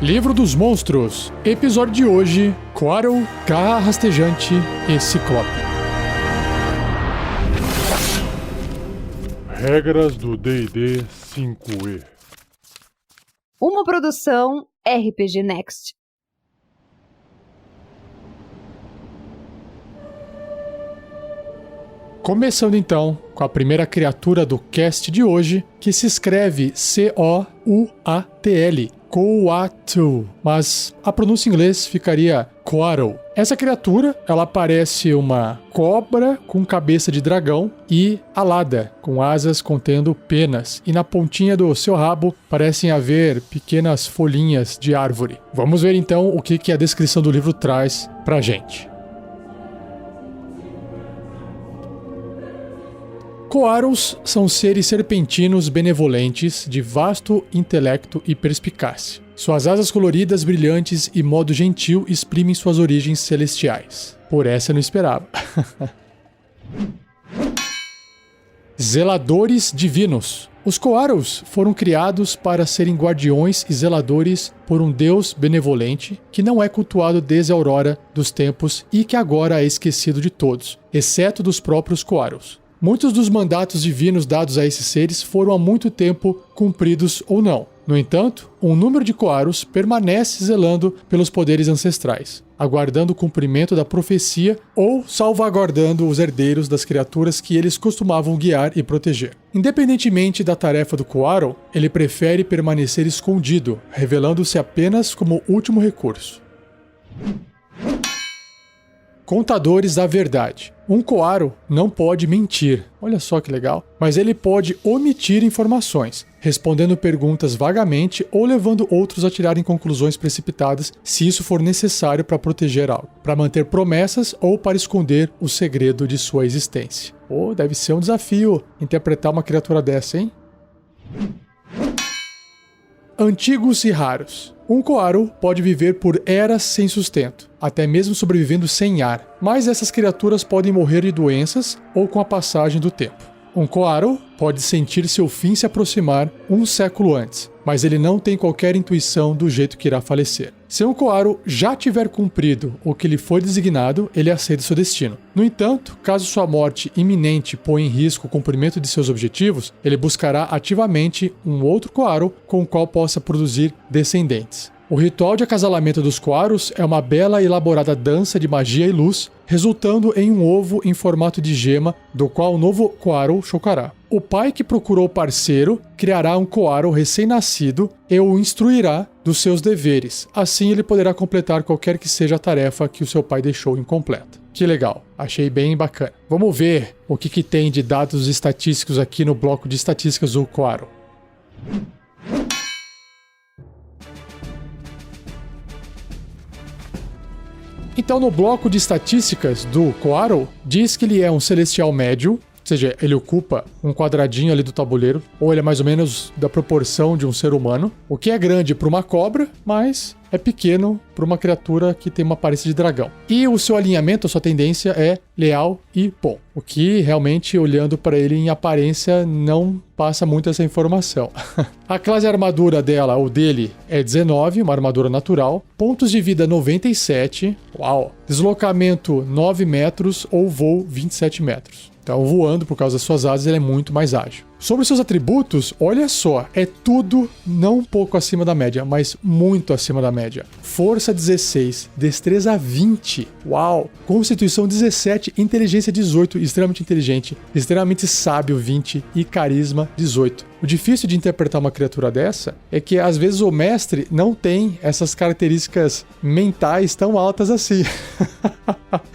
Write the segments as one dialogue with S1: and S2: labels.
S1: Livro dos Monstros, episódio de hoje, Coatl, Garra Rastejante e Ciclope.
S2: Regras do D&D 5e.
S3: Uma produção RPG Next.
S1: Começando então com a primeira criatura do cast de hoje, que se escreve C-O-U-A-T-L, Coatl, mas a pronúncia em inglês ficaria Coatl. Essa criatura, ela parece uma cobra com cabeça de dragão e alada, com asas contendo penas, e na pontinha do seu rabo parecem haver pequenas folhinhas de árvore. Vamos ver então o que a descrição do livro traz pra gente. Coatls são seres serpentinos benevolentes, de vasto intelecto e perspicácia. Suas asas coloridas, brilhantes e modo gentil exprimem suas origens celestiais. Por essa eu não esperava. Zeladores divinos. Os Coatls foram criados para serem guardiões e zeladores por um deus benevolente que não é cultuado desde a aurora dos tempos e que agora é esquecido de todos, exceto dos próprios Coatls. Muitos dos mandatos divinos dados a esses seres foram há muito tempo cumpridos ou não. No entanto, um número de Coatls permanece zelando pelos poderes ancestrais, aguardando o cumprimento da profecia ou salvaguardando os herdeiros das criaturas que eles costumavam guiar e proteger. Independentemente da tarefa do Coatl, ele prefere permanecer escondido, revelando-se apenas como último recurso. Contadores da verdade. Um Coatl não pode mentir, olha só que legal, mas ele pode omitir informações, respondendo perguntas vagamente ou levando outros a tirarem conclusões precipitadas se isso for necessário para proteger algo, para manter promessas ou para esconder o segredo de sua existência. Deve ser um desafio interpretar uma criatura dessa, hein? Antigos e raros. Um Coatl pode viver por eras sem sustento, até mesmo sobrevivendo sem ar, mas essas criaturas podem morrer de doenças ou com a passagem do tempo. Um Coatl pode sentir seu fim se aproximar um século antes, mas ele não tem qualquer intuição do jeito que irá falecer. Se um Coatl já tiver cumprido o que lhe foi designado, ele aceita seu destino. No entanto, caso sua morte iminente ponha em risco o cumprimento de seus objetivos, ele buscará ativamente um outro Coatl com o qual possa produzir descendentes. O ritual de acasalamento dos Coatls é uma bela e elaborada dança de magia e luz, resultando em um ovo em formato de gema, do qual o novo Coatl chocará. O pai que procurou o parceiro criará um Coatl recém-nascido e o instruirá dos seus deveres. Assim ele poderá completar qualquer que seja a tarefa que o seu pai deixou incompleta. Que legal, achei bem bacana. Vamos ver o que tem de dados estatísticos aqui no bloco de estatísticas do Coatl. Então, no bloco de estatísticas do Coatl, diz que ele é um celestial médio, ou seja, ele ocupa um quadradinho ali do tabuleiro, ou ele é mais ou menos da proporção de um ser humano, o que é grande para uma cobra, mas é pequeno para uma criatura que tem uma aparência de dragão. E o seu alinhamento, a sua tendência é leal e bom, o que realmente, olhando para ele em aparência, não passa muito essa informação. A classe armadura dela, ou dele, é 19, uma armadura natural, pontos de vida 97, uau, deslocamento 9 metros ou voo 27 metros. Então, voando por causa das suas asas, ele é muito mais ágil. Sobre os seus atributos, olha só, é tudo não um pouco acima da média, mas muito acima da média. Força 16, destreza 20, uau! Constituição 17, inteligência 18, extremamente inteligente, extremamente sábio 20 e carisma 18. O difícil de interpretar uma criatura dessa é que às vezes o mestre não tem essas características mentais tão altas assim.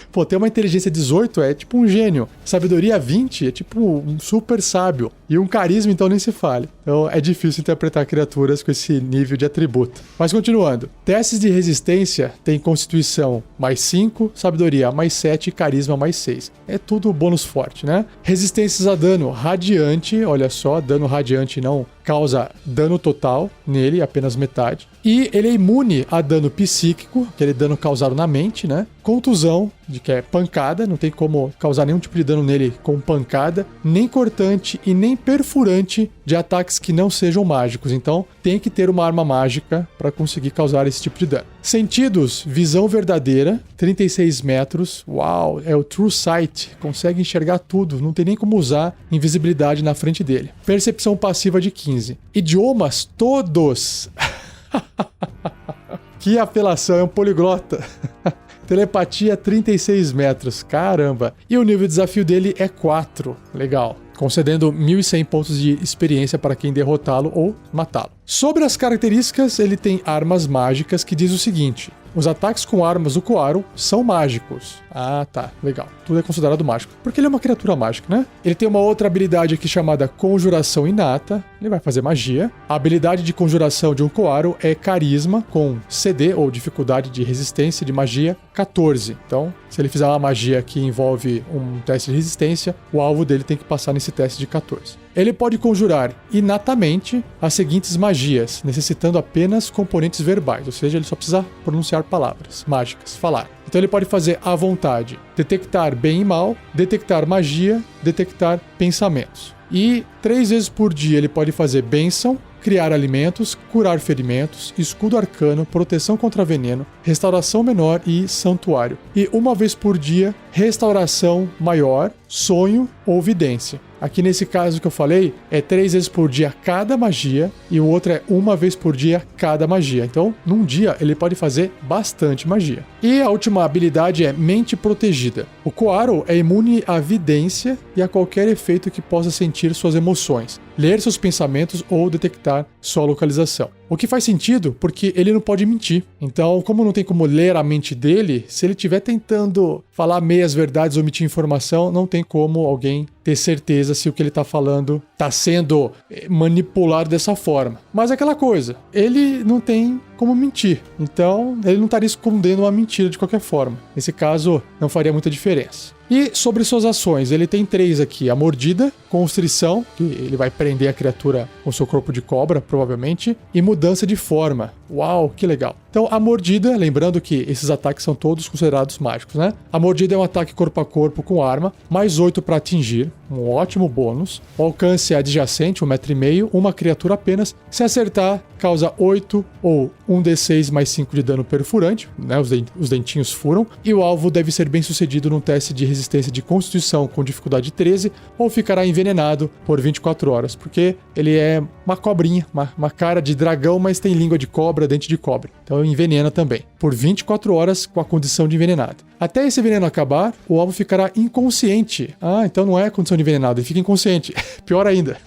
S1: Pô, ter uma inteligência 18 é tipo um gênio. Sabedoria 20 é tipo um super sábio. E um carisma, então, nem se fale. Então, é difícil interpretar criaturas com esse nível de atributo. Mas continuando. Testes de resistência tem constituição mais 5, sabedoria mais 7 e carisma mais 6. É tudo bônus forte, né? Resistências a dano radiante. Olha só, dano radiante não causa dano total nele, apenas metade. E ele é imune a dano psíquico, aquele dano causado na mente, né? contusão, de que é pancada, não tem como causar nenhum tipo de dano nele com pancada, nem cortante e nem perfurante de ataques que não sejam mágicos. Então tem que ter uma arma mágica para conseguir causar esse tipo de dano. Sentidos, visão verdadeira, 36 metros. Uau, é o True Sight, consegue enxergar tudo, não tem nem como usar invisibilidade na frente dele. Percepção passiva de 15. Idiomas todos. Que apelação, é um poliglota. Telepatia 36 metros, caramba. E o nível de desafio dele é 4, legal. Concedendo 1.100 pontos de experiência para quem derrotá-lo ou matá-lo. Sobre as características, ele tem armas mágicas que diz o seguinte: os ataques com armas do Koaro são mágicos. Ah, tá, legal. Tudo é considerado mágico, porque ele é uma criatura mágica, né? Ele tem uma outra habilidade aqui chamada Conjuração Inata. Ele vai fazer magia. A habilidade de conjuração de um Koaro é Carisma, com CD, ou dificuldade de resistência de magia, 14. Então, se ele fizer uma magia que envolve um teste de resistência, o alvo dele tem que passar nesse teste de 14. Ele pode conjurar inatamente as seguintes magias, necessitando apenas componentes verbais, ou seja, ele só precisa pronunciar palavras mágicas, falar. Então ele pode fazer à vontade detectar bem e mal, detectar magia, detectar pensamentos. E 3 vezes por dia ele pode fazer bênção, criar alimentos, curar ferimentos, escudo arcano, proteção contra veneno, restauração menor e santuário. E 1 vez por dia, restauração maior, sonho ou vidência. Aqui nesse caso que eu falei, é 3 vezes por dia cada magia e o outro é 1 vez por dia cada magia. Então, num dia, ele pode fazer bastante magia. E a última habilidade é Mente Protegida. O Koaro é imune à vidência e a qualquer efeito que possa sentir suas emoções, ler seus pensamentos ou detectar sua localização. O que faz sentido porque ele não pode mentir. Então, como não tem como ler a mente dele, se ele estiver tentando falar meias verdades ou omitir informação, não tem como alguém ter certeza se o que ele está falando está sendo manipulado dessa forma. Mas é aquela coisa, ele não tem como mentir. Então, ele não estaria escondendo uma mentira de qualquer forma. Nesse caso, não faria muita diferença. E sobre suas ações, ele tem 3 aqui. A mordida, constrição, que ele vai prender a criatura com seu corpo de cobra, provavelmente, e mudança de forma. Uau, que legal. Então, a mordida, lembrando que esses ataques são todos considerados mágicos, né? A mordida é um ataque corpo a corpo com arma, mais 8 para atingir, um ótimo bônus. O alcance é adjacente, 1,5 m, uma criatura apenas. Se acertar, causa 8 ou 1d6 mais 5 de dano perfurante, né? Os dentinhos furam. E o alvo deve ser bem sucedido num teste de resistência de constituição com dificuldade 13 ou ficará envenenado por 24 horas, porque ele é uma cobrinha, uma cara de dragão, mas tem língua de cobra, dente de cobra. Então envenena também, por 24 horas com a condição de envenenado. Até esse veneno acabar, o alvo ficará inconsciente. Ah, então não é condição de envenenado, ele fica inconsciente. Pior ainda.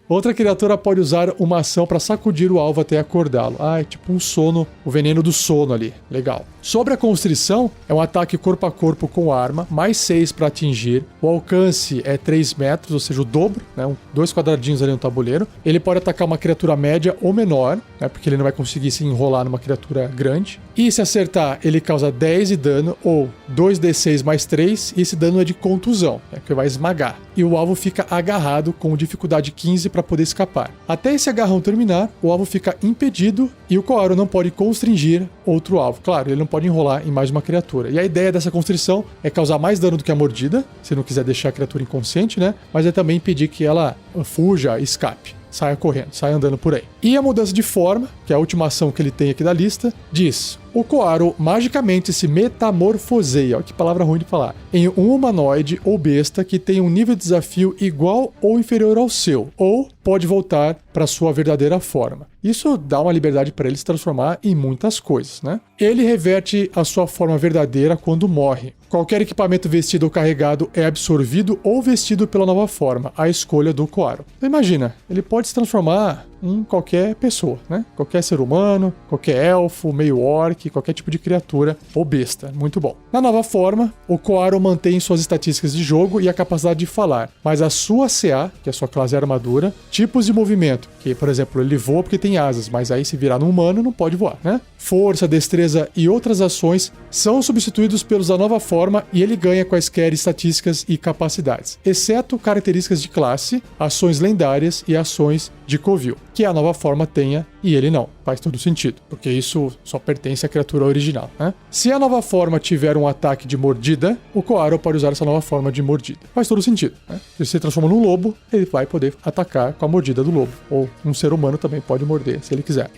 S1: Outra criatura pode usar uma ação para sacudir o alvo até acordá-lo. Ah, é tipo um sono, o veneno do sono ali. Legal. Sobre a constrição, é um ataque corpo a corpo com arma, mais 6 para atingir. O alcance é 3 metros, ou seja, o dobro, né? 2 quadradinhos ali no tabuleiro. Ele pode atacar uma criatura média ou menor, né? Porque ele não vai conseguir se enrolar numa criatura grande. E se acertar, ele causa 10 de dano, ou 2d6 mais 3, e esse dano é de contusão, né? Que vai esmagar. E o alvo fica agarrado com dificuldade 15 para poder escapar. Até esse agarrão terminar, o alvo fica impedido e o Koaro não pode constringir outro alvo. Claro, ele não pode enrolar em mais uma criatura. E a ideia dessa constrição é causar mais dano do que a mordida, se não quiser deixar a criatura inconsciente, né? Mas é também impedir que ela fuja, escape, saia correndo, saia andando por aí. E a mudança de forma, que é a última ação que ele tem aqui da lista, diz: o Koaro magicamente se metamorfoseia, olha que palavra ruim de falar, em um humanoide ou besta que tem um nível de desafio igual ou inferior ao seu, ou pode voltar para sua verdadeira forma. Isso dá uma liberdade para ele se transformar em muitas coisas, né? Ele reverte a sua forma verdadeira quando morre. Qualquer equipamento vestido ou carregado é absorvido ou vestido pela nova forma, a escolha do Koaro. Então imagina, ele pode se transformar em qualquer pessoa, né? Qualquer ser humano, qualquer elfo, meio orc, qualquer tipo de criatura ou besta. Muito bom. Na nova forma, o Koaro mantém suas estatísticas de jogo e a capacidade de falar, mas a sua CA, que é a sua classe armadura, tipos de movimento, que, por exemplo, ele voa porque tem asas, mas aí se virar no humano não pode voar, né? Força, destreza e outras ações são substituídos pelos da nova forma e ele ganha quaisquer estatísticas e capacidades, exceto características de classe, ações lendárias e ações de covil. que a nova forma tenha e ele não. Faz todo sentido, porque isso só pertence à criatura original, né? Se a nova forma tiver um ataque de mordida, o Coaro pode usar essa nova forma de mordida. Faz todo sentido, né? Se ele se transforma num lobo, ele vai poder atacar com a mordida do lobo. Ou um ser humano também pode morder, se ele quiser.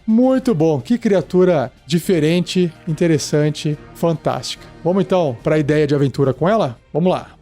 S1: Muito bom, que criatura diferente, interessante, fantástica. Vamos então para a ideia de aventura com ela? Vamos lá.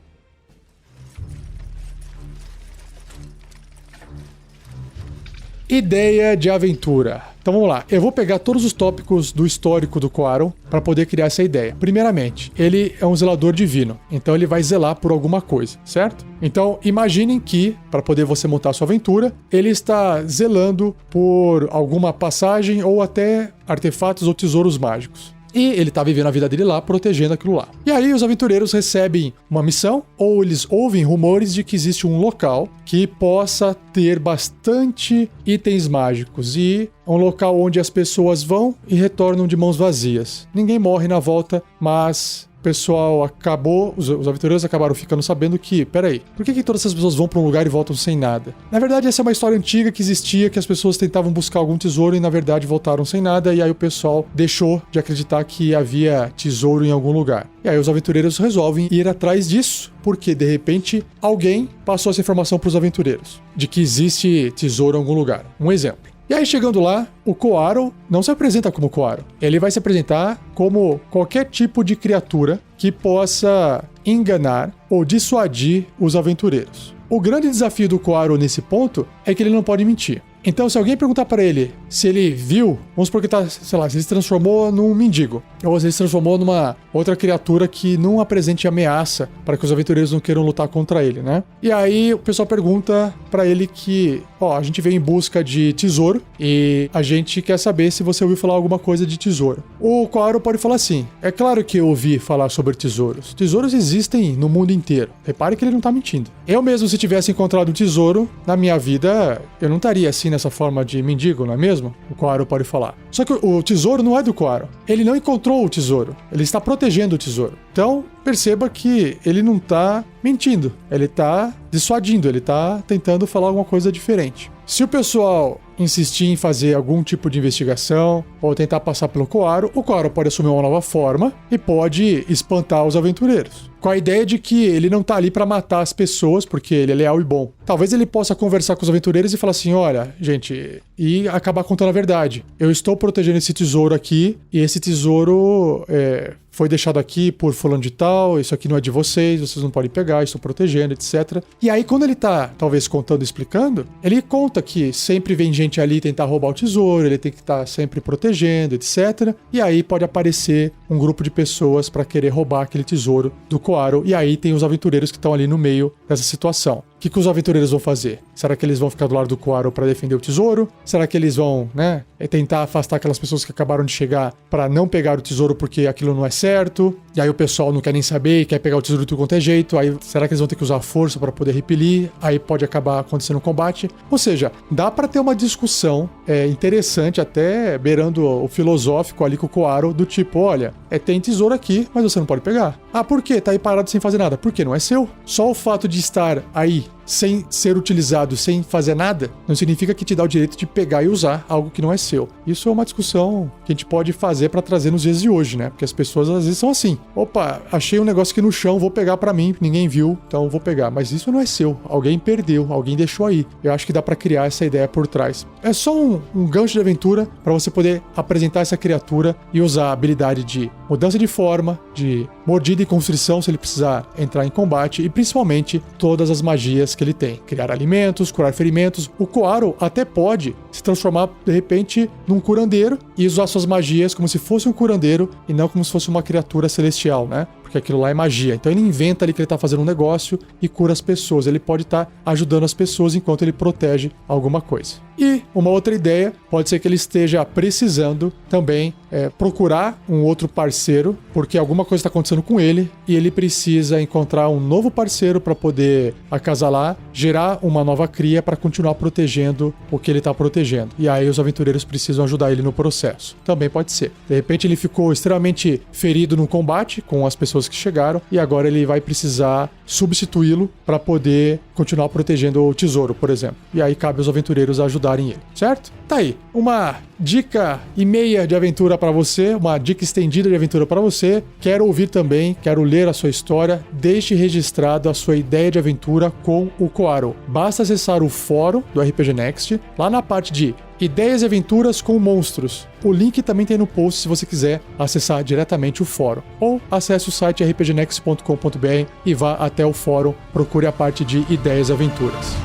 S1: Ideia de aventura. Então vamos lá, eu vou pegar todos os tópicos do histórico do Coaro para poder criar essa ideia. Primeiramente, ele é um zelador divino, então ele vai zelar por alguma coisa, certo? Então imaginem que, para poder você montar a sua aventura, ele está zelando por alguma passagem ou até artefatos ou tesouros mágicos. E ele tá vivendo a vida dele lá, protegendo aquilo lá. E aí os aventureiros recebem uma missão, ou eles ouvem rumores de que existe um local que possa ter bastante itens mágicos. E é um local onde as pessoas vão e retornam de mãos vazias. Ninguém morre na volta, mas o pessoal acabou, os aventureiros acabaram ficando sabendo que, peraí, por que todas essas pessoas vão para um lugar e voltam sem nada? Na verdade, essa é uma história antiga que existia, que as pessoas tentavam buscar algum tesouro e na verdade voltaram sem nada, e aí o pessoal deixou de acreditar que havia tesouro em algum lugar. E aí os aventureiros resolvem ir atrás disso, porque de repente alguém passou essa informação para os aventureiros, de que existe tesouro em algum lugar. Um exemplo. E aí, chegando lá, o Coaro não se apresenta como Coaro. Ele vai se apresentar como qualquer tipo de criatura que possa enganar ou dissuadir os aventureiros. O grande desafio do Coaro nesse ponto é que ele não pode mentir. Então, se alguém perguntar para ele se ele viu, vamos supor que tá, sei lá, se ele se transformou num mendigo, ou se ele se transformou numa outra criatura que não apresente ameaça para que os aventureiros não queiram lutar contra ele, né? E aí o pessoal pergunta para ele que, a gente veio em busca de tesouro e a gente quer saber se você ouviu falar alguma coisa de tesouro. O Coaro pode falar assim: é claro que eu ouvi falar sobre tesouros. Tesouros existem no mundo inteiro. Repare que ele não tá mentindo. Eu mesmo, se tivesse encontrado um tesouro na minha vida, eu não estaria assim nessa forma de mendigo, não é mesmo? O Coaro pode falar. Só que o tesouro não é do Coaro. Ele não encontrou o tesouro. Ele está protegendo o tesouro. Então, perceba que ele não está mentindo. Ele está dissuadindo. Ele está tentando falar alguma coisa diferente. Se o pessoal insistir em fazer algum tipo de investigação ou tentar passar pelo Coaro, o Coaro pode assumir uma nova forma e pode espantar os aventureiros. Com a ideia de que ele não tá ali para matar as pessoas, porque ele é leal e bom. Talvez ele possa conversar com os aventureiros e falar assim: olha, gente, e acabar contando a verdade. Eu estou protegendo esse tesouro aqui, e esse tesouro foi deixado aqui por fulano de tal, isso aqui não é de vocês não podem pegar, estou protegendo, etc. E aí, quando ele tá, talvez, contando e explicando, ele conta que sempre vem gente ali tentar roubar o tesouro, ele tem que estar sempre protegendo, etc. E aí pode aparecer um grupo de pessoas para querer roubar aquele tesouro do Coaro, e aí tem os aventureiros que estão ali no meio dessa situação. O que os aventureiros vão fazer? Será que eles vão ficar do lado do Coaro para defender o tesouro? Será que eles vão, tentar afastar aquelas pessoas que acabaram de chegar para não pegar o tesouro porque aquilo não é certo? E aí o pessoal não quer nem saber e quer pegar o tesouro de tudo quanto é jeito. Aí será que eles vão ter que usar força para poder repelir? Aí pode acabar acontecendo um combate. Ou seja, dá para ter uma discussão interessante, até beirando o filosófico ali com o Coaro, do tipo: olha, tem tesouro aqui, mas você não pode pegar. Ah, por quê? Tá aí parado sem fazer nada. Porque não é seu. Só o fato de estar aí sem ser utilizado, sem fazer nada, não significa que te dá o direito de pegar e usar algo que não é seu. Isso é uma discussão que a gente pode fazer para trazer nos dias de hoje, né? Porque as pessoas às vezes são assim: opa, achei um negócio aqui no chão, vou pegar para mim, ninguém viu, então vou pegar. Mas isso não é seu, alguém perdeu, alguém deixou aí. Eu acho que dá para criar essa ideia por trás. É só um gancho de aventura para você poder apresentar essa criatura e usar a habilidade de mudança de forma, de mordida e constrição se ele precisar entrar em combate, e principalmente todas as magias que ele tem: criar alimentos, curar ferimentos. O Coaro até pode se transformar de repente num curandeiro e usar suas magias como se fosse um curandeiro e não como se fosse uma criatura celestial, né? Porque aquilo lá é magia. Então ele inventa ali que ele tá fazendo um negócio e cura as pessoas. Ele pode estar ajudando as pessoas enquanto ele protege alguma coisa. E uma outra ideia pode ser que ele esteja precisando também procurar um outro parceiro, porque alguma coisa está acontecendo com ele e ele precisa encontrar um novo parceiro para poder acasalar, gerar uma nova cria para continuar protegendo o que ele está protegendo. E aí os aventureiros precisam ajudar ele no processo. Também pode ser. De repente ele ficou extremamente ferido no combate com as pessoas pessoas que chegaram e agora ele vai precisar substituí-lo para poder continuar protegendo o tesouro, por exemplo. E aí cabe aos aventureiros ajudarem ele, certo? Tá aí, uma dica e meia de aventura para você, uma dica estendida de aventura para você. Quero ouvir também, quero ler a sua história. Deixe registrado a sua ideia de aventura com o Coaro. Basta acessar o fórum do RPG Next, lá na parte de Ideias e Aventuras com Monstros. O link também tem no post se você quiser acessar diretamente o fórum. Ou acesse o site rpgnext.com.br e vá até o fórum, procure a parte de Ideias e Aventuras.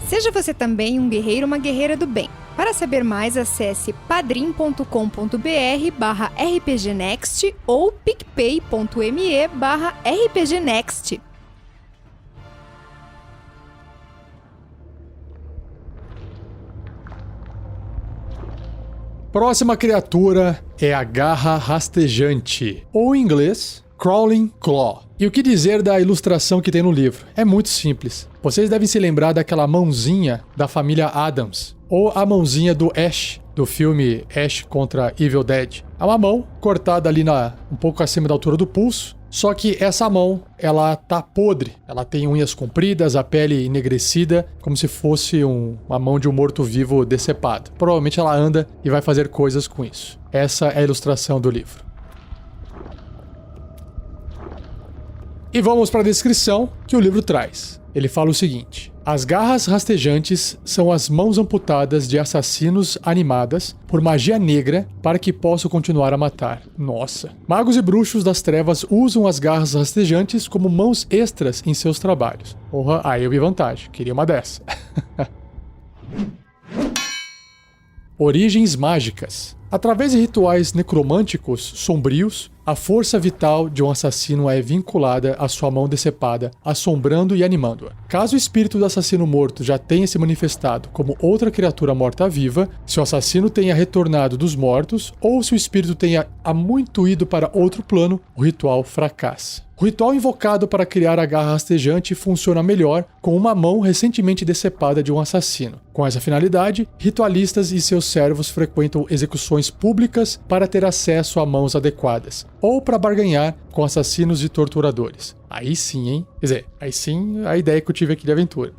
S4: Seja você também um guerreiro ou uma guerreira do bem. Para saber mais, acesse padrim.com.br/rpgnext ou picpay.me/rpgnext.
S1: Próxima criatura é a Garra Rastejante, ou em inglês, Crawling Claw. E o que dizer da ilustração que tem no livro? É muito simples. Vocês devem se lembrar daquela mãozinha da família Addams, ou a mãozinha do Ash, do filme Ash contra Evil Dead. É uma mão cortada ali um pouco acima da altura do pulso, só que essa mão, ela tá podre. Ela tem unhas compridas, a pele enegrecida, como se fosse uma mão de um morto-vivo decepado. Provavelmente ela anda e vai fazer coisas com isso. Essa é a ilustração do livro. E vamos para a descrição que o livro traz. Ele fala o seguinte: as garras rastejantes são as mãos amputadas de assassinos animadas por magia negra para que possam continuar a matar. Nossa. Magos e bruxos das trevas usam as garras rastejantes como mãos extras em seus trabalhos. Porra, aí eu vi vantagem. Queria uma dessa. Origens mágicas. Através de rituais necromânticos sombrios, a força vital de um assassino é vinculada à sua mão decepada, assombrando e animando-a. Caso o espírito do assassino morto já tenha se manifestado como outra criatura morta-viva, se o assassino tenha retornado dos mortos, ou se o espírito tenha há muito ido para outro plano, o ritual fracassa. O ritual invocado para criar a garra rastejante funciona melhor com uma mão recentemente decepada de um assassino. Com essa finalidade, ritualistas e seus servos frequentam execuções públicas para ter acesso a mãos adequadas, ou para barganhar com assassinos e torturadores. Aí sim, hein? Quer dizer, aí sim a ideia que eu tive aqui de aventura.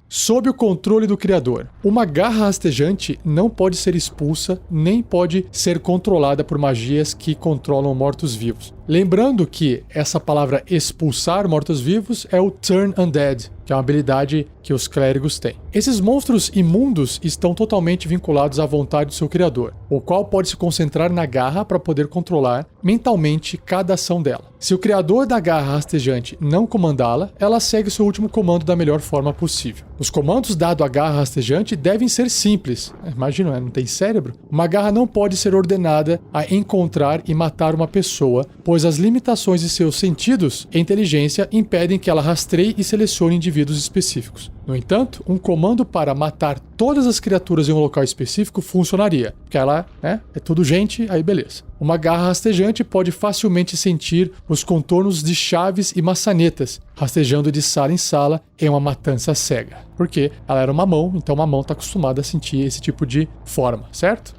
S1: Sob o controle do criador. Uma garra rastejante não pode ser expulsa, nem pode ser controlada por magias que controlam mortos-vivos. Lembrando que essa palavra expulsar mortos-vivos é o Turn Undead, que é uma habilidade que os clérigos têm. Esses monstros imundos estão totalmente vinculados à vontade do seu criador, o qual pode se concentrar na garra para poder controlar mentalmente cada ação dela. Se o criador da garra rastejante não comandá-la, ela segue seu último comando da melhor forma possível. Os comandos dados à garra rastejante devem ser simples. Imagina, não tem cérebro? Uma garra não pode ser ordenada a encontrar e matar uma pessoa, pois as limitações de seus sentidos e inteligência impedem que ela rastreie e selecione indivíduos específicos. No entanto, um comando para matar todas as criaturas em um local específico funcionaria, porque ela é tudo gente, aí beleza. Uma garra rastejante pode facilmente sentir os contornos de chaves e maçanetas, rastejando de sala em sala em uma matança cega. Porque ela era uma mão, então uma mão está acostumada a sentir esse tipo de forma, certo?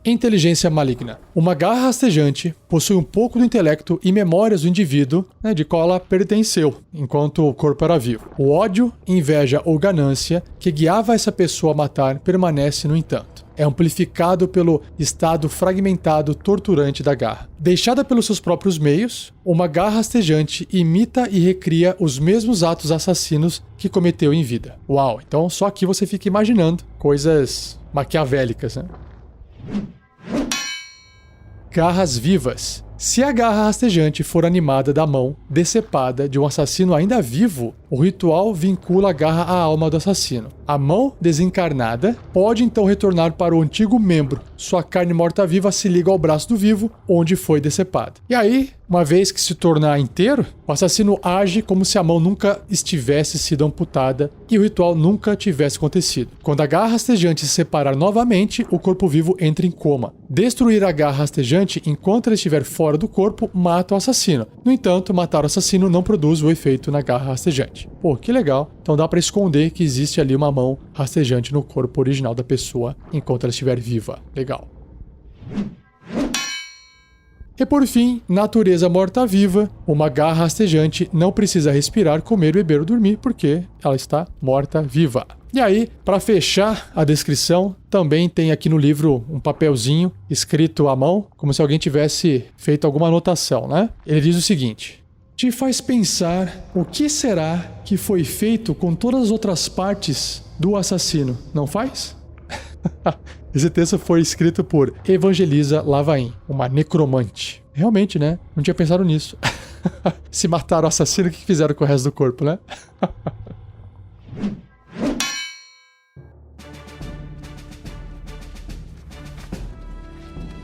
S1: Inteligência maligna. Uma garra rastejante possui um pouco do intelecto e memórias do indivíduo, de qual ela pertenceu, enquanto o corpo era vivo. O ódio, inveja ou ganância que guiava essa pessoa a matar permanece, no entanto. É amplificado pelo estado fragmentado torturante da garra. Deixada pelos seus próprios meios, uma garra rastejante imita e recria os mesmos atos assassinos que cometeu em vida. Uau, então só aqui você fica imaginando coisas maquiavélicas, né? Garras vivas. Se a garra rastejante for animada da mão decepada de um assassino ainda vivo, o ritual vincula a garra à alma do assassino. A mão desencarnada pode então retornar para o antigo membro. Sua carne morta-viva se liga ao braço do vivo, onde foi decepado. E aí, uma vez que se tornar inteiro, o assassino age como se a mão nunca estivesse sido amputada e o ritual nunca tivesse acontecido. Quando a garra rastejante se separar novamente, o corpo vivo entra em coma. Destruir a garra rastejante enquanto ela estiver fora do corpo mata o assassino. No entanto, matar o assassino não produz o efeito na garra rastejante. Pô, que legal. Então dá pra esconder que existe ali uma mão rastejante no corpo original da pessoa enquanto ela estiver viva. Legal. E por fim, natureza morta-viva. Uma garra rastejante não precisa respirar, comer, beber ou dormir, porque ela está morta-viva. E aí, para fechar a descrição, também tem aqui no livro um papelzinho escrito à mão, como se alguém tivesse feito alguma anotação, né? Ele diz o seguinte: te faz pensar o que será que foi feito com todas as outras partes do assassino, não faz? Esse texto foi escrito por Evangelisa Lavain, uma necromante. Realmente, né? Não tinha pensado nisso. Se mataram o assassino, o que fizeram com o resto do corpo, né?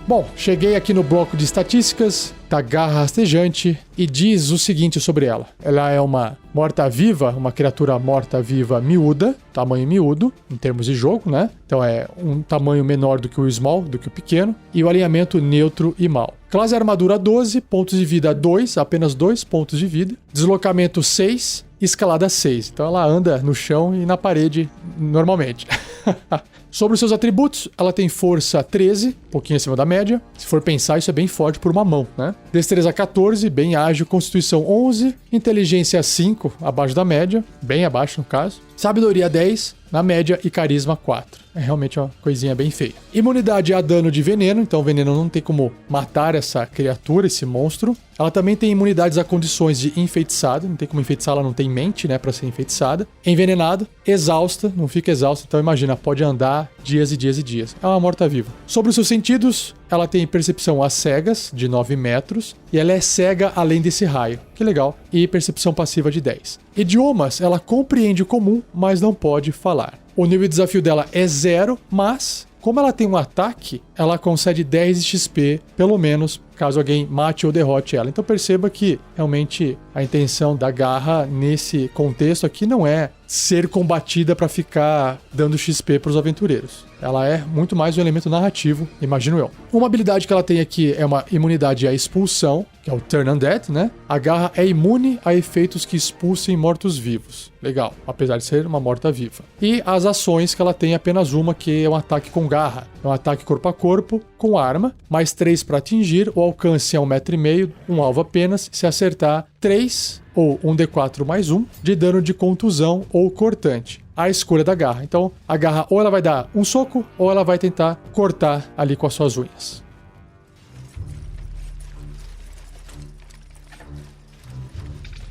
S1: Bom, cheguei aqui no bloco de estatísticas da garra rastejante e diz o seguinte sobre ela. Ela é uma morta-viva, uma criatura morta-viva miúda, tamanho miúdo, em termos de jogo, né? Então é um tamanho menor do que o small, do que o pequeno, e o alinhamento neutro e mal. Classe armadura 12, pontos de vida 2, apenas 2 pontos de vida. Deslocamento 6, escalada 6. Então ela anda no chão e na parede normalmente. Sobre os seus atributos, ela tem força 13, um pouquinho acima da média. Se for pensar, isso é bem forte por uma mão, né? Destreza 14, bem ágil. Constituição 11, inteligência 5, abaixo da média, bem abaixo no caso. Sabedoria 10, na média, e carisma 4. É realmente uma coisinha bem feia. Imunidade a dano de veneno, então o veneno não tem como matar essa criatura, esse monstro. Ela também tem imunidades a condições de enfeitiçado, não tem como enfeitiçar, ela não tem mente, né, pra ser enfeitiçada. Envenenado, exausta, não fica exausta, então imagina, pode andar dias e dias e dias. É uma morta-viva. Sobre os seus sentidos, ela tem percepção às cegas, de 9 metros, e ela é cega além desse raio. Que legal. E percepção passiva de 10. Idiomas, ela compreende o comum, mas não pode falar. O nível de desafio dela é 0, mas como ela tem um ataque, ela concede 10 de XP, pelo menos, caso alguém mate ou derrote ela. Então perceba que realmente a intenção da garra nesse contexto aqui não é ser combatida para ficar dando XP para os aventureiros. Ela é muito mais um elemento narrativo, imagino eu. Uma habilidade que ela tem aqui é uma imunidade à expulsão, que é o Turn Undead, né? A garra é imune a efeitos que expulsem mortos-vivos. Legal, apesar de ser uma morta-viva. E as ações que ela tem apenas uma, que é um ataque com garra. É um ataque corpo a corpo, com arma, mais 3 para atingir, o alcance é 1,5 m, um alvo apenas, se acertar 3 ou 1d4 mais 1 de dano de contusão ou cortante. A escolha da garra. Então, a garra ou ela vai dar um soco, ou ela vai tentar cortar ali com as suas unhas.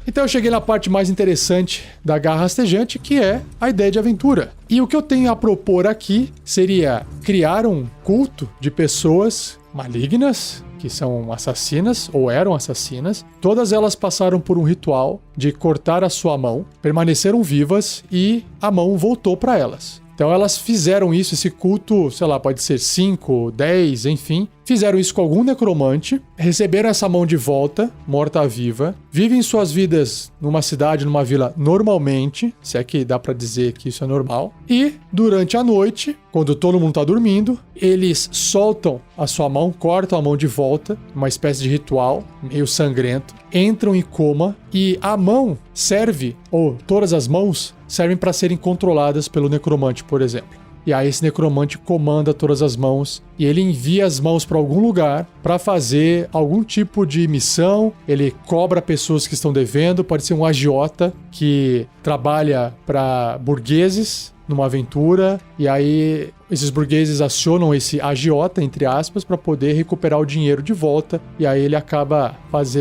S1: Então eu cheguei na parte mais interessante da garra rastejante, que é a ideia de aventura. E o que eu tenho a propor aqui seria criar um culto de pessoas malignas, que são assassinas ou eram assassinas. Todas elas passaram por um ritual de cortar a sua mão, permaneceram vivas e a mão voltou para elas. Então elas fizeram isso, esse culto, sei lá, pode ser 5, 10, enfim. Fizeram isso com algum necromante, receberam essa mão de volta, morta-viva, vivem suas vidas numa cidade, numa vila normalmente, se é que dá pra dizer que isso é normal. E durante a noite, quando todo mundo tá dormindo, eles soltam a sua mão, cortam a mão de volta, uma espécie de ritual meio sangrento, entram em coma e a mão serve, ou todas as mãos, servem para serem controladas pelo necromante, por exemplo. E aí esse necromante comanda todas as mãos e ele envia as mãos para algum lugar para fazer algum tipo de missão. Ele cobra pessoas que estão devendo, pode ser um agiota que trabalha para burgueses numa aventura, e aí esses burgueses acionam esse agiota, entre aspas, para poder recuperar o dinheiro de volta, e aí ele acaba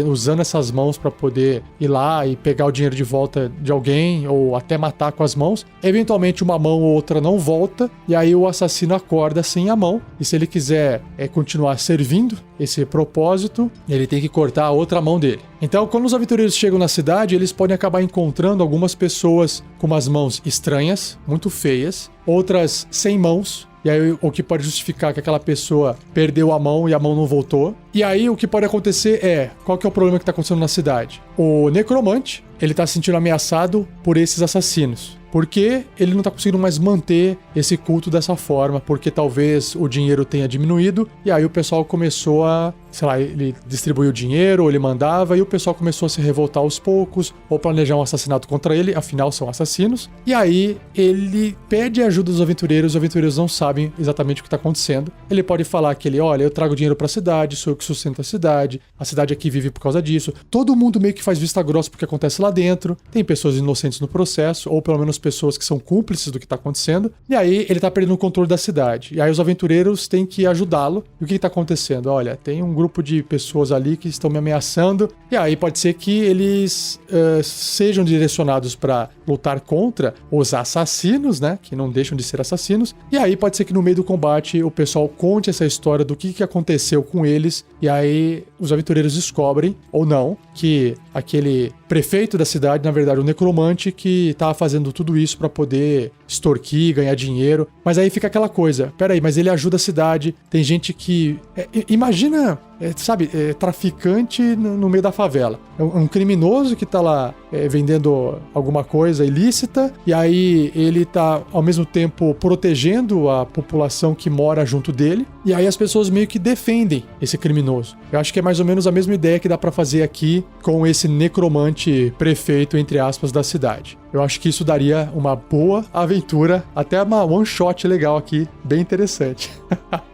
S1: usando essas mãos para poder ir lá e pegar o dinheiro de volta de alguém, ou até matar com as mãos. Eventualmente uma mão ou outra não volta, e aí o assassino acorda sem a mão, e se ele quiser continuar servindo esse propósito, ele tem que cortar a outra mão dele. Então, quando os aventureiros chegam na cidade, eles podem acabar encontrando algumas pessoas com umas mãos estranhas, muito feias, outras sem mãos, e aí o que pode justificar que aquela pessoa perdeu a mão e a mão não voltou. E aí o que pode acontecer qual que é o problema que está acontecendo na cidade? O necromante, ele está se sentindo ameaçado por esses assassinos. porque ele não tá conseguindo mais manter esse culto dessa forma, porque talvez o dinheiro tenha diminuído, e aí o pessoal começou a, sei lá, ele distribuiu o dinheiro, ou ele mandava, e o pessoal começou a se revoltar aos poucos, ou planejar um assassinato contra ele, afinal são assassinos, e aí ele pede ajuda dos aventureiros, os aventureiros não sabem exatamente o que tá acontecendo. Ele pode falar que ele, olha, eu trago dinheiro pra cidade, sou eu que sustento a cidade aqui vive por causa disso. Todo mundo meio que faz vista grossa porque acontece lá dentro, tem pessoas inocentes no processo, ou pelo menos pessoas que são cúmplices do que tá acontecendo, e aí ele tá perdendo o controle da cidade. E aí os aventureiros têm que ajudá-lo. E o que tá acontecendo? Olha, tem um grupo de pessoas ali que estão me ameaçando, e aí pode ser que eles sejam direcionados pra lutar contra os assassinos, né, que não deixam de ser assassinos, e aí pode ser que no meio do combate o pessoal conte essa história do que aconteceu com eles, e aí os aventureiros descobrem, ou não, que aquele prefeito da cidade, na verdade, um necromante que tava fazendo tudo isso pra poder extorquir, ganhar dinheiro. Mas aí fica aquela coisa, peraí, mas ele ajuda a cidade, tem gente que... imagina, traficante no meio da favela. É um criminoso que tá lá vendendo alguma coisa ilícita, e aí ele tá, ao mesmo tempo, protegendo a população que mora junto dele, e aí as pessoas meio que defendem esse criminoso. Eu acho que é mais ou menos a mesma ideia que dá pra fazer aqui com esse necromante prefeito, entre aspas, da cidade. Eu acho que isso daria uma boa aventura, até uma one shot legal aqui, bem interessante.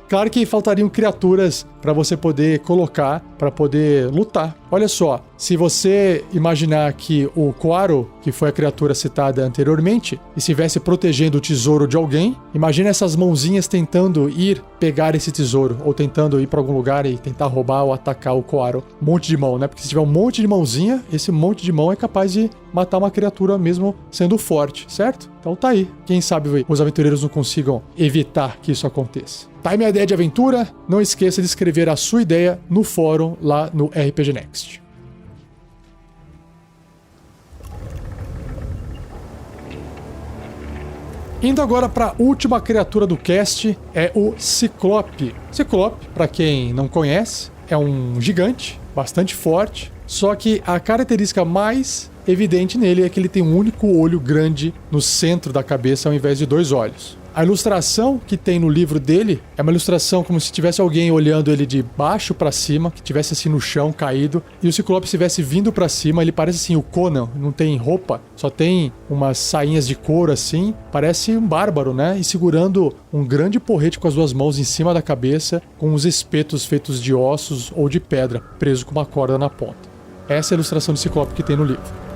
S1: Claro que faltariam criaturas para você poder colocar, para poder lutar. Olha só, se você imaginar que o Coaro, que foi a criatura citada anteriormente, estivesse protegendo o tesouro de alguém, imagina essas mãozinhas tentando ir pegar esse tesouro, ou tentando ir para algum lugar e tentar roubar ou atacar o Coaro. Um monte de mão, né? Porque se tiver um monte de mãozinha, esse monte de mão é capaz de matar uma criatura mesmo sendo forte, certo? Então tá aí. Quem sabe os aventureiros não consigam evitar que isso aconteça. Tá aí minha ideia de aventura. Não esqueça de escrever a sua ideia no fórum lá no RPG Next. Indo agora para a última criatura do cast, é o Ciclope. Ciclope, para quem não conhece, é um gigante bastante forte, só que a característica mais evidente nele é que ele tem um único olho grande no centro da cabeça ao invés de 2 olhos. A ilustração que tem no livro dele é uma ilustração como se tivesse alguém olhando ele de baixo pra cima, que tivesse assim no chão, caído, e o Ciclope estivesse vindo pra cima. Ele parece assim o Conan, não tem roupa, só tem umas sainhas de couro assim, parece um bárbaro, né? E segurando um grande porrete com as 2 mãos em cima da cabeça, com uns espetos feitos de ossos ou de pedra, preso com uma corda na ponta. Essa é a ilustração do Ciclope que tem no livro.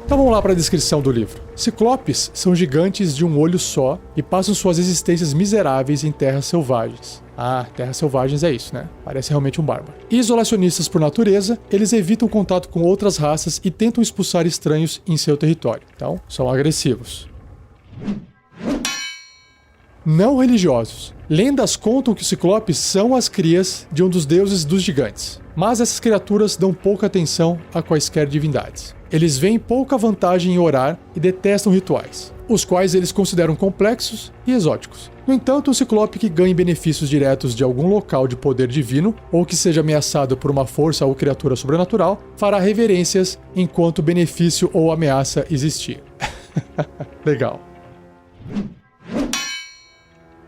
S1: Então vamos lá para a descrição do livro. Ciclopes são gigantes de um olho só e passam suas existências miseráveis em terras selvagens. Ah, terras selvagens é isso, né? Parece realmente um bárbaro. Isolacionistas por natureza, eles evitam contato com outras raças e tentam expulsar estranhos em seu território. Então, são agressivos. Não religiosos. Lendas contam que os ciclopes são as crias de um dos deuses dos gigantes, mas essas criaturas dão pouca atenção a quaisquer divindades. Eles veem pouca vantagem em orar e detestam rituais, os quais eles consideram complexos e exóticos. No entanto, o ciclope que ganhe benefícios diretos de algum local de poder divino ou que seja ameaçado por uma força ou criatura sobrenatural, fará reverências enquanto benefício ou ameaça existir. Legal.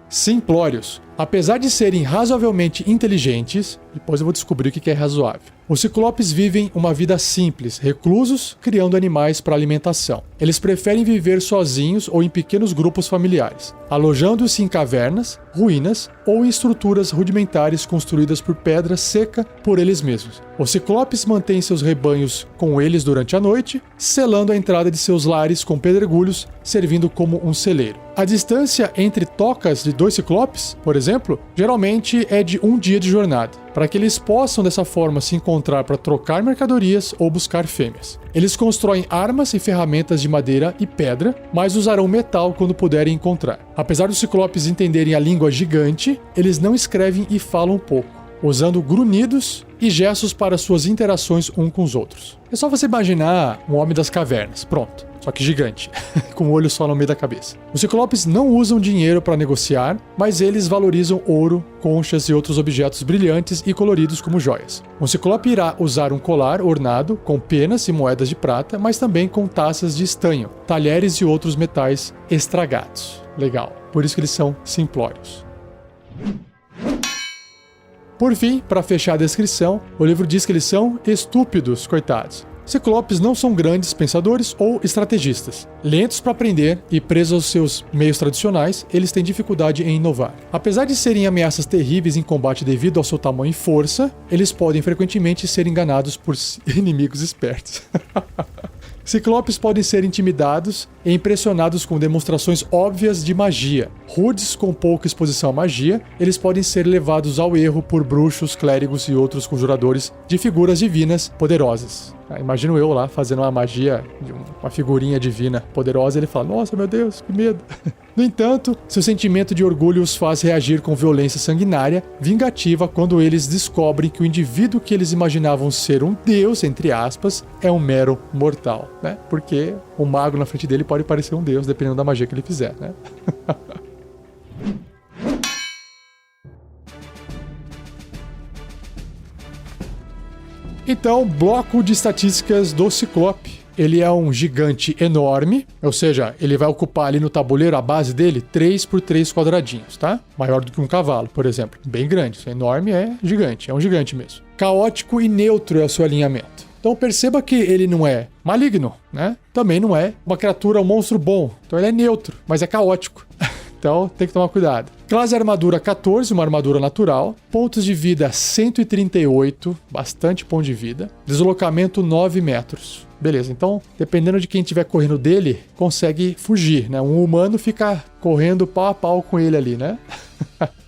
S1: Simplórios. Apesar de serem razoavelmente inteligentes, depois eu vou descobrir o que é razoável. Os ciclopes vivem uma vida simples, reclusos, criando animais para alimentação. Eles preferem viver sozinhos ou em pequenos grupos familiares, alojando-se em cavernas, ruínas ou em estruturas rudimentares construídas por pedra seca por eles mesmos. Os ciclopes mantêm seus rebanhos com eles durante a noite, selando a entrada de seus lares com pedregulhos, servindo como um celeiro. A distância entre tocas de 2 ciclopes, por exemplo, geralmente é de 1 dia de jornada, para que eles possam dessa forma se encontrar para trocar mercadorias ou buscar fêmeas. Eles constroem armas e ferramentas de madeira e pedra, mas usarão metal quando puderem encontrar. Apesar dos ciclopes entenderem a língua gigante, eles não escrevem e falam pouco, usando grunhidos e gestos para suas interações um com os outros. É só você imaginar um homem das cavernas, pronto. Só que gigante, com um olho só no meio da cabeça. Os ciclopes não usam dinheiro para negociar, mas eles valorizam ouro, conchas e outros objetos brilhantes e coloridos como joias. Um ciclope irá usar um colar ornado com penas e moedas de prata, mas também com taças de estanho, talheres e outros metais estragados. Legal, por isso que eles são simplórios. Por fim, para fechar a descrição, o livro diz que eles são estúpidos, coitados. Ciclopes não são grandes pensadores ou estrategistas. Lentos para aprender e presos aos seus meios tradicionais, eles têm dificuldade em inovar. Apesar de serem ameaças terríveis em combate devido ao seu tamanho e força, eles podem frequentemente ser enganados por inimigos espertos. Ciclopes podem ser intimidados e impressionados com demonstrações óbvias de magia. Rudes com pouca exposição à magia, eles podem ser levados ao erro por bruxos, clérigos e outros conjuradores de figuras divinas poderosas. Imagino eu lá fazendo uma magia de uma figurinha divina poderosa e ele fala, nossa, meu Deus, que medo. No entanto, seu sentimento de orgulho os faz reagir com violência sanguinária, vingativa, quando eles descobrem que o indivíduo que eles imaginavam ser um deus, entre aspas, é um mero mortal, né? Porque o mago na frente dele pode parecer um deus, dependendo da magia que ele fizer, né? Então, bloco de estatísticas do Ciclope. Ele é um gigante enorme, ou seja, ele vai ocupar ali no tabuleiro, a base dele, 3 por 3 quadradinhos, tá? Maior do que um cavalo, por exemplo. Bem grande. Enorme é um gigante mesmo. Caótico e neutro é o seu alinhamento. Então perceba que ele não é maligno, né? Também não é uma criatura, um monstro bom. Então ele é neutro, mas é caótico. Então tem que tomar cuidado. Classe armadura 14, uma armadura natural. Pontos de vida 138, bastante ponto de vida. Deslocamento 9 metros. Beleza, então dependendo de quem estiver correndo dele, consegue fugir, né? Um humano fica correndo pau a pau com ele ali, né?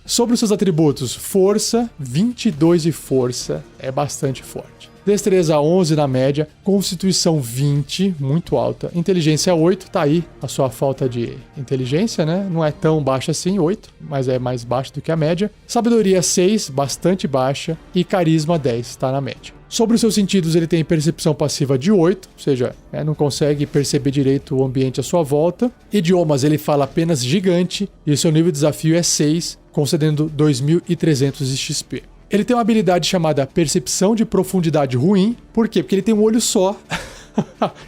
S1: Sobre os seus atributos, força, 22 de força, é bastante forte. Destreza 11 na média, constituição 20, muito alta. Inteligência 8, tá aí a sua falta de inteligência, né? Não é tão baixa assim, 8, mas é mais baixa do que a média. Sabedoria 6, bastante baixa. E carisma 10, tá na média. Sobre os seus sentidos, ele tem percepção passiva de 8, ou seja, não consegue perceber direito o ambiente à sua volta. Idiomas, ele fala apenas gigante, e o seu nível de desafio é 6, concedendo 2.300 de XP. Ele tem uma habilidade chamada Percepção de Profundidade Ruim. Por quê? Porque ele tem um olho só.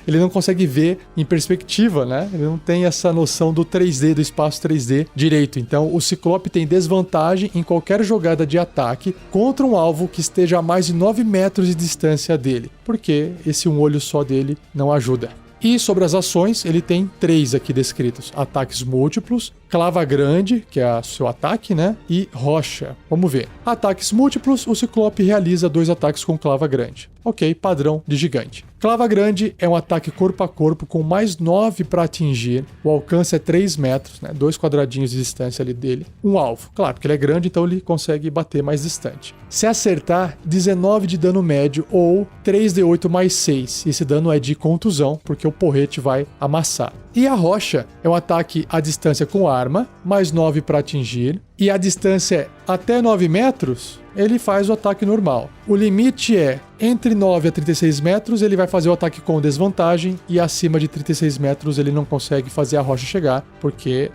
S1: Ele não consegue ver em perspectiva, né? Ele não tem essa noção do 3D, do espaço 3D direito. Então, o Ciclope tem desvantagem em qualquer jogada de ataque contra um alvo que esteja a mais de 9 metros de distância dele. Porque esse um olho só dele não ajuda. E sobre as ações, ele tem 3 aqui descritos. Ataques múltiplos, clava grande, que é o seu ataque, né? E rocha. Vamos ver. Ataques múltiplos, o Ciclope realiza 2 ataques com clava grande. Ok, padrão de gigante. Clava grande é um ataque corpo a corpo com mais 9 para atingir. O alcance é 3 metros, né? 2 quadradinhos de distância ali dele. Um alvo. Claro, porque ele é grande, então ele consegue bater mais distante. Se acertar, 19 de dano médio ou 3d8 mais 6. Esse dano é de contusão, porque o porrete vai amassar. E a rocha é um ataque à distância com arma, mais 9 para atingir. E a distância é até 9 metros, ele faz o ataque normal. O limite é entre 9 a 36 metros, ele vai fazer o ataque com desvantagem, e acima de 36 metros ele não consegue fazer a rocha chegar, porque,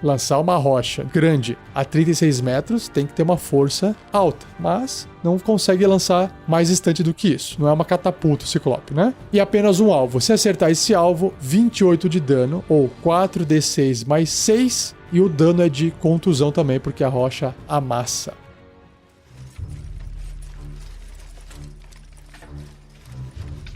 S1: lançar uma rocha grande a 36 metros tem que ter uma força alta, mas não consegue lançar mais distante do que isso. Não é uma catapulta o Ciclope, né? E apenas um alvo. Se acertar esse alvo, 28 de dano, ou 4d6 mais 6, e o dano é de contusão também, porque a rocha amassa.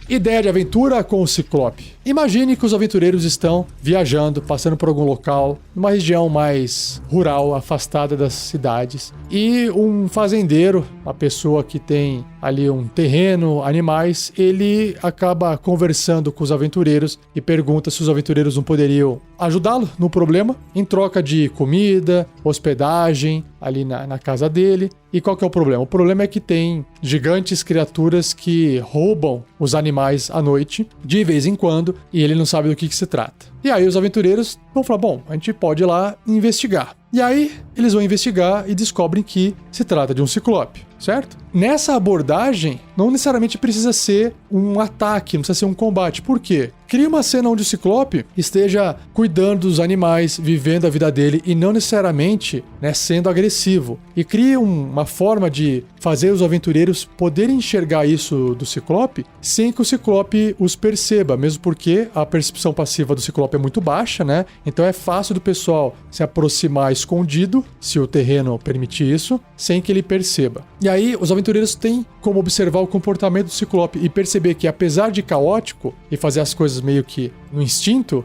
S1: Ideia de aventura com o Ciclope. Imagine que os aventureiros estão viajando, passando por algum local, numa região mais rural, afastada das cidades, e um fazendeiro, uma pessoa que tem ali um terreno, animais, ele acaba conversando com os aventureiros e pergunta se os aventureiros não poderiam ajudá-lo no problema, em troca de comida, hospedagem ali na casa dele. E qual que é o problema? O problema é que tem gigantes criaturas que roubam os animais à noite, de vez em quando, e ele não sabe do que se trata. E aí os aventureiros vão falar, bom, a gente pode ir lá investigar. E aí eles vão investigar e descobrem que se trata de um Ciclope. certo? Nessa abordagem, não necessariamente precisa ser um ataque, não precisa ser um combate. Por quê? Cria uma cena onde o Ciclope esteja cuidando dos animais, vivendo a vida dele e não necessariamente, né, sendo agressivo. E cria uma forma de fazer os aventureiros poderem enxergar isso do Ciclope sem que o Ciclope os perceba, mesmo porque a percepção passiva do Ciclope é muito baixa, né? Então é fácil do pessoal se aproximar escondido, se o terreno permitir isso, sem que ele perceba. E aí os aventureiros têm como observar o comportamento do Ciclope e perceber que, apesar de caótico e fazer as coisas meio que no instinto,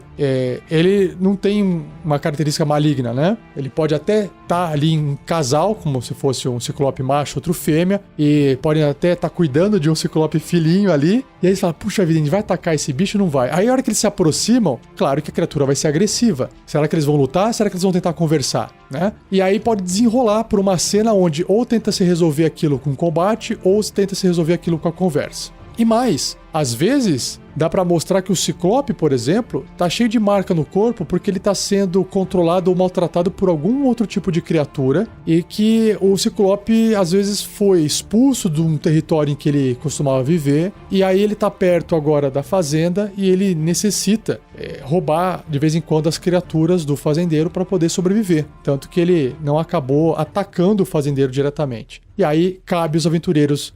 S1: ele não tem uma característica maligna, né? Ele pode até estar ali em casal, como se fosse um Ciclope macho, outro fêmea, e podem até estar cuidando de um Ciclope filhinho ali, e aí eles falam, puxa vida, a gente vai atacar esse bicho? Não vai. Aí a hora que eles se aproximam, claro que a criatura vai ser agressiva. Será que eles vão lutar? Será que eles vão tentar conversar, né? E aí pode desenrolar por uma cena onde ou tenta se resolver aquilo com combate, ou tenta se resolver aquilo com a conversa. E mais, às vezes, dá pra mostrar que o Ciclope, por exemplo, tá cheio de marca no corpo porque ele tá sendo controlado ou maltratado por algum outro tipo de criatura e que o Ciclope, às vezes, foi expulso de um território em que ele costumava viver e aí ele tá perto agora da fazenda e ele necessita roubar, de vez em quando, as criaturas do fazendeiro para poder sobreviver. Tanto que ele não acabou atacando o fazendeiro diretamente. E aí, cabe aos aventureiros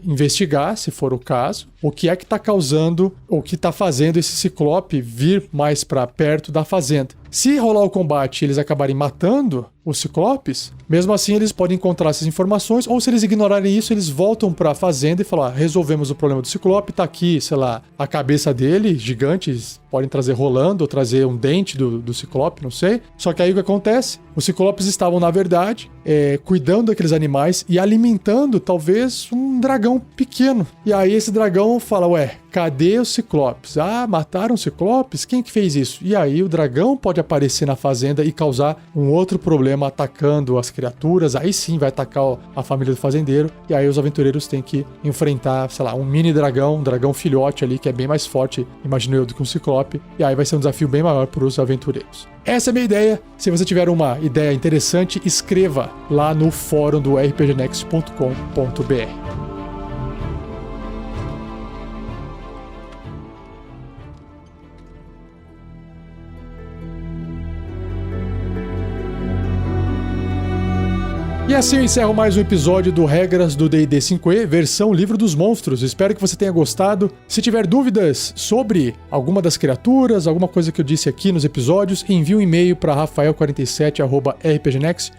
S1: investigar, se for o caso, o que é que está causando, o que está fazendo esse Ciclope vir mais para perto da fazenda. Se rolar o combate e eles acabarem matando os Ciclopes, mesmo assim eles podem encontrar essas informações, ou se eles ignorarem isso, eles voltam para a fazenda e falam, resolvemos o problema do Ciclope, tá aqui, sei lá, a cabeça dele, gigantes, podem trazer rolando, ou trazer um dente do Ciclope, não sei. Só que aí o que acontece? Os Ciclopes estavam, na verdade, cuidando daqueles animais e alimentando, talvez, um dragão pequeno. E aí esse dragão fala, ué, cadê os Ciclopes? Ah, mataram os Ciclopes? Quem que fez isso? E aí o dragão pode aparecer na fazenda e causar um outro problema atacando as criaturas. Aí sim vai atacar a família do fazendeiro. E aí os aventureiros têm que enfrentar, sei lá, um mini dragão, um dragão filhote ali, que é bem mais forte, imagino eu, do que um Ciclope. E aí vai ser um desafio bem maior para os aventureiros. Essa é a minha ideia. Se você tiver uma ideia interessante, escreva lá no fórum do rpgnext.com.br. E assim eu encerro mais um episódio do Regras do D&D 5e, versão Livro dos Monstros. Espero que você tenha gostado. Se tiver dúvidas sobre alguma das criaturas, alguma coisa que eu disse aqui nos episódios, envie um e-mail para rafael47@rpgnext.com.br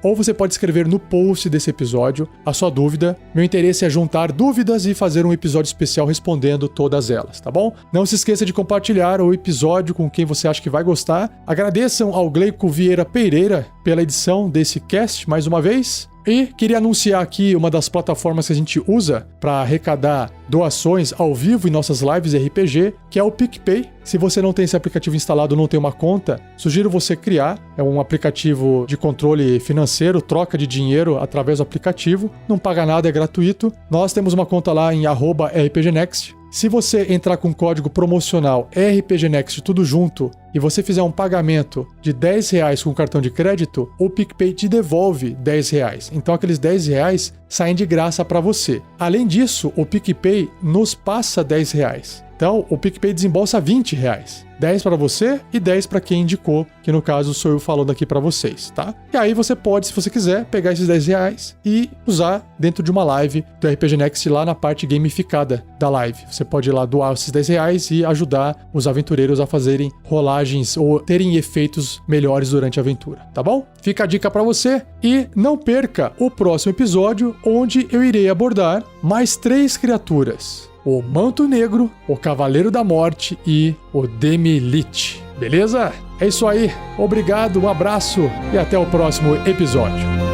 S1: ou você pode escrever no post desse episódio a sua dúvida. Meu interesse é juntar dúvidas e fazer um episódio especial respondendo todas elas, tá bom? Não se esqueça de compartilhar o episódio com quem você acha que vai gostar. Agradeçam ao Gleico Vieira Pereira pela edição desse cast mais uma vez. E queria anunciar aqui uma das plataformas que a gente usa para arrecadar doações ao vivo em nossas lives RPG, que é o PicPay. Se você não tem esse aplicativo instalado, não tem uma conta, sugiro você criar. É um aplicativo de controle financeiro, troca de dinheiro através do aplicativo. Não paga nada, é gratuito. Nós temos uma conta lá em @rpgnext. Se você entrar com o código promocional RPGNext tudo junto e você fizer um pagamento de R$10 com cartão de crédito, o PicPay te devolve R$10. Então aqueles R$10 saem de graça para você. Além disso, o PicPay nos passa R$10. Então o PicPay desembolsa R$20. 10 para você e 10 para quem indicou, que no caso sou eu falando aqui para vocês, tá? E aí você pode, se você quiser, pegar esses R$10 e usar dentro de uma live do RPG Next lá na parte gamificada da live. Você pode ir lá doar esses R$10 e ajudar os aventureiros a fazerem rolagens ou terem efeitos melhores durante a aventura, tá bom? Fica a dica para você e não perca o próximo episódio, onde eu irei abordar mais 3 criaturas. O Manto Negro, o Cavaleiro da Morte e o Demi-Lich. Beleza? É isso aí. Obrigado, um abraço e até o próximo episódio.